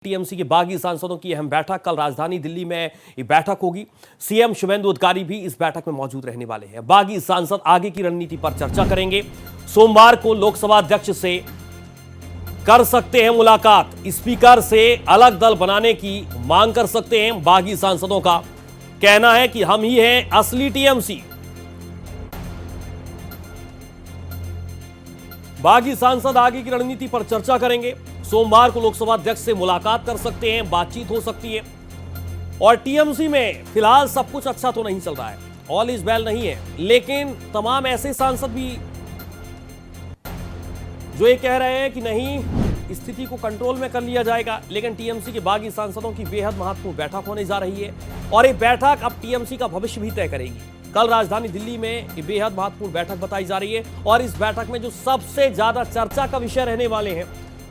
TMC के बागी सांसदों की अहम बैठक कल राजधानी दिल्ली में ये बैठक होगी। सीएम शुभेंदु अधिकारी भी इस बैठक में मौजूद रहने वाले हैं। बागी सांसद आगे की रणनीति पर चर्चा करेंगे। सोमवार को लोकसभा अध्यक्ष से कर सकते हैं मुलाकात। स्पीकर से अलग दल बनाने की मांग कर सकते हैं। बागी सांसदों का कहना है कि हम ही हैं असली टीएमसी। बागी सांसद आगे की रणनीति पर चर्चा करेंगे। सोमवार को लोकसभा अध्यक्ष से मुलाकात कर सकते हैं, बातचीत हो सकती है। और टीएमसी में फिलहाल सब कुछ अच्छा तो नहीं चल रहा है, ऑल इज वेल नहीं है, लेकिन तमाम ऐसे सांसद भी जो ये कह रहे हैं कि नहीं, स्थिति को कंट्रोल में कर लिया जाएगा। लेकिन टीएमसी के बागी सांसदों की बेहद महत्वपूर्ण बैठक होने जा रही है और ये बैठक अब टीएमसी का भविष्य भी तय करेगी। कल राजधानी दिल्ली में ये बेहद महत्वपूर्ण बैठक बताई जा रही है और इस बैठक में जो सबसे ज्यादा चर्चा का विषय रहने वाले हैं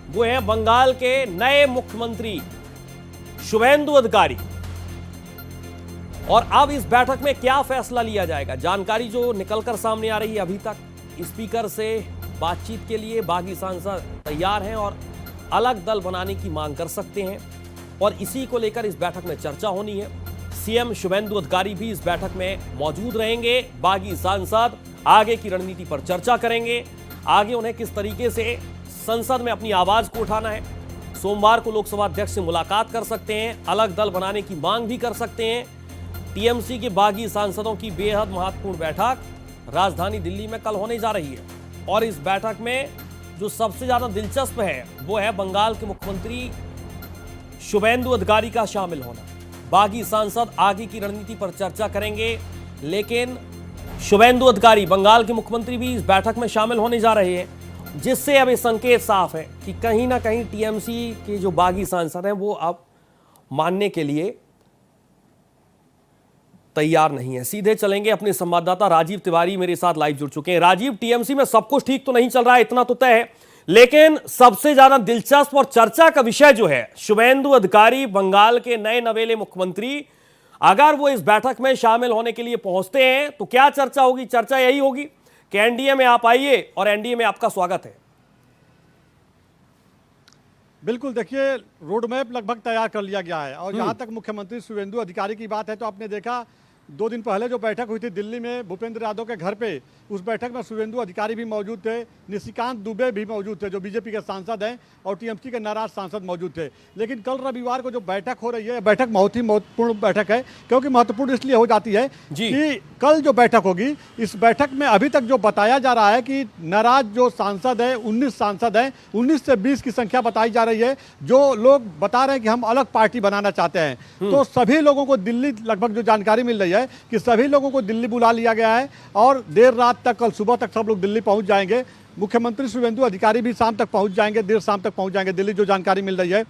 वो है बंगाल के नए मुख्यमंत्री शुभेंदु अधिकारी। और अब इस बैठक में क्या फैसला लिया जाएगा, जानकारी जो निकलकर सामने आ रही है अभी तक, स्पीकर से बातचीत के लिए बागी सांसद तैयार हैं और अलग दल बनाने की मांग कर सकते हैं और इसी को लेकर इस बैठक में चर्चा होनी है। सीएम शुभेंदु अधिकारी भी इस बैठक में मौजूद रहेंगे। बागी सांसद आगे की रणनीति पर चर्चा करेंगे, आगे उन्हें किस तरीके से संसद में अपनी आवाज को उठाना है। सोमवार को लोकसभा अध्यक्ष से मुलाकात कर सकते हैं, अलग दल बनाने की मांग भी कर सकते हैं। टीएमसी के बागी सांसदों की बेहद महत्वपूर्ण बैठक राजधानी दिल्ली में कल होने जा रही है और इस बैठक में जो सबसे ज्यादा दिलचस्प है वो है बंगाल के मुख्यमंत्री शुभेंदु अधिकारी का शामिल होना। बागी सांसद आगे की रणनीति पर चर्चा करेंगे, लेकिन शुभेंदु अधिकारी बंगाल के मुख्यमंत्री भी इस बैठक में शामिल होने जा रहे हैं, जिससे अब ये संकेत साफ है कि कहीं ना कहीं टीएमसी के जो बागी सांसद हैं वो अब मानने के लिए तैयार नहीं है। सीधे चलेंगे, अपने संवाददाता राजीव तिवारी मेरे साथ लाइव जुड़ चुके हैं। राजीव, टीएमसी में सब कुछ ठीक तो नहीं चल रहा है, इतना तो तय है, लेकिन सबसे ज्यादा दिलचस्प और चर्चा का विषय जो है शुभेंदु अधिकारी बंगाल के नए नवेले मुख्यमंत्री, अगर वो इस बैठक में शामिल होने के लिए पहुंचते हैं तो क्या चर्चा होगी? चर्चा यही होगी कि एनडीए में आप आइए और एनडीए में आपका स्वागत है। बिल्कुल, देखिए रोड मैप लगभग तैयार कर लिया गया है और जहां तक मुख्यमंत्री शुभेंदु अधिकारी की बात है तो आपने देखा 2 दिन पहले जो बैठक हुई थी दिल्ली में भूपेंद्र यादव के घर पे, उस बैठक में शुभेंदु अधिकारी भी मौजूद थे, निशिकांत दुबे भी मौजूद थे जो बीजेपी के सांसद हैं और टीएमसी के नाराज सांसद मौजूद थे। लेकिन कल रविवार को जो बैठक हो रही है, बैठक बहुत ही महत्वपूर्ण बैठक है, क्योंकि महत्वपूर्ण इसलिए हो जाती है कि कल जो बैठक होगी, इस बैठक में अभी तक जो बताया जा रहा है कि नाराज जो सांसद है 19 सांसद हैं, 19 से 20 की संख्या बताई जा रही है, जो लोग बता रहे हैं कि हम अलग पार्टी बनाना चाहते हैं। तो सभी लोगों को दिल्ली, लगभग जो जानकारी मिल रही है कि सभी लोगों को दिल्ली बुला लिया गया है और देर रात तक, कल सुबह तक सब लोग दिल्ली पहुंच जाएंगे। मुख्यमंत्री शुभेंदु अधिकारी भी शाम तक पहुंच जाएंगे, देर शाम तक पहुंच जाएंगे दिल्ली, जो जानकारी मिल रही है।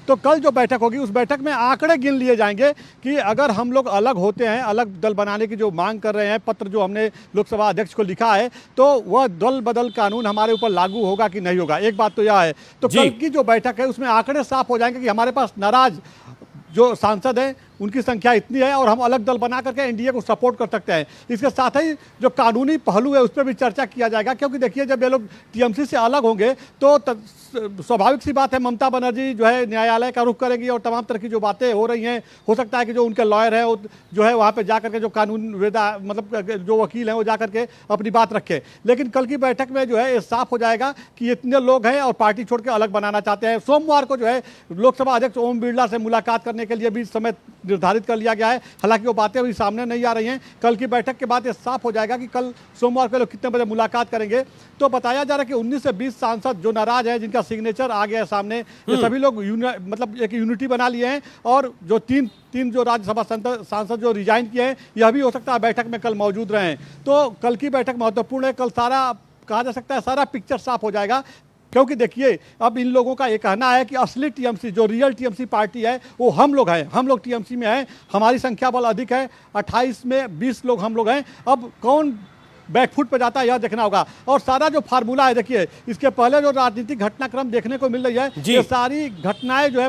तो कल जो बैठक होगी उस बैठक में आंकड़े गिन लिए जाएंगे कि अगर हम लोग अलग होते हैं, अलग दल बनाने की जो मांग कर रहे हैं, पत्र जो हमने लोकसभा अध्यक्ष को लिखा है, तो वह दल बदल कानून हमारे ऊपर लागू होगा कि नहीं होगा। एक बात तो यह है। तो कल की जो बैठक है उसमें आंकड़े साफ हो जाएंगे कि हमारे पास नाराज जो सांसद हैं उनकी संख्या इतनी है और हम अलग दल बना करके एनडीए को सपोर्ट कर सकते हैं। इसके साथ ही जो कानूनी पहलू है उस पर भी चर्चा किया जाएगा, क्योंकि देखिए जब ये लोग टीएमसी से अलग होंगे तो स्वाभाविक सी बात है, ममता बनर्जी जो है न्यायालय का रुख करेंगी और तमाम तरह की जो बातें हो रही हैं, हो सकता है कि जो उनके लॉयर हैं वो जो है वहाँ पर जा करके जो कानून मतलब जो वकील हैं वो जा करके अपनी बात रखें। लेकिन कल की बैठक में जो है ये साफ हो जाएगा कि इतने लोग हैं और पार्टी छोड़ के अलग बनाना चाहते हैं। सोमवार को जो है लोकसभा अध्यक्ष ओम बिरला से मुलाकात करने के लिए भी समय निर्धारित कर लिया गया है। हालांकि वो बातें अभी सामने नहीं आ रही हैं। कल की बैठक के बाद ये साफ हो जाएगा कि कल सोमवार को लोग कितने बजे मुलाकात करेंगे। तो बताया जा रहा है कि 19 से 20 सांसद जो नाराज हैं, जिनका सिग्नेचर आ गया है सामने, ये सभी लोग मतलब एक यूनिटी बना लिए हैं और जो तीन जो राज्यसभा सांसद जो रिजाइन किए हैं, यह भी हो सकता है बैठक में कल मौजूद रहें। तो कल की बैठक महत्वपूर्ण है। कल सारा, कहा जा सकता है सारा पिक्चर साफ हो जाएगा, क्योंकि देखिए अब इन लोगों का ये कहना है कि असली टीएमसी, जो रियल टीएमसी पार्टी है वो हम लोग हैं, हम लोग टीएमसी में हैं, हमारी संख्या बल अधिक है, 28 में 20 लोग हम लोग हैं। अब कौन बैकफुट पे जाता है यह देखना होगा। और सारा जो फार्मूला है, देखिए इसके पहले जो राजनीतिक घटनाक्रम देखने को मिल रही है, ये सारी घटनाएं जो है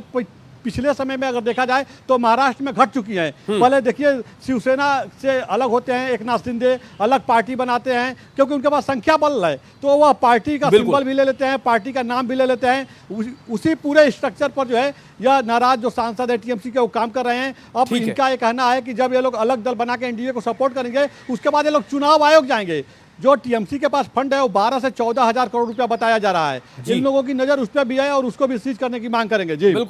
पिछले समय में अगर देखा जाए तो महाराष्ट्र में घट चुकी हैं। पहले देखिए शिवसेना से अलग होते हैं एक नाथ शिंदे, अलग पार्टी बनाते हैं क्योंकि उनके पास संख्या बल है, तो वह पार्टी का सिंबल भी ले लेते हैं, पार्टी का नाम भी ले लेते हैं। उसी पूरे स्ट्रक्चर पर जो है यह नाराज जो सांसद है टीएमसी के वो काम कर रहे हैं। अब इनका ये कहना है कि जब ये लोग अलग दल बना के एनडीए को सपोर्ट करेंगे उसके बाद ये लोग चुनाव आयोग जाएंगे। जो टीएमसी के पास फंड है वो 12 से 14 हजार करोड़ रुपया बताया जा रहा है। इन लोगों की नजर उस पर भी है और उसको भी सीज करने की मांग करेंगे। जी बिल्कुल।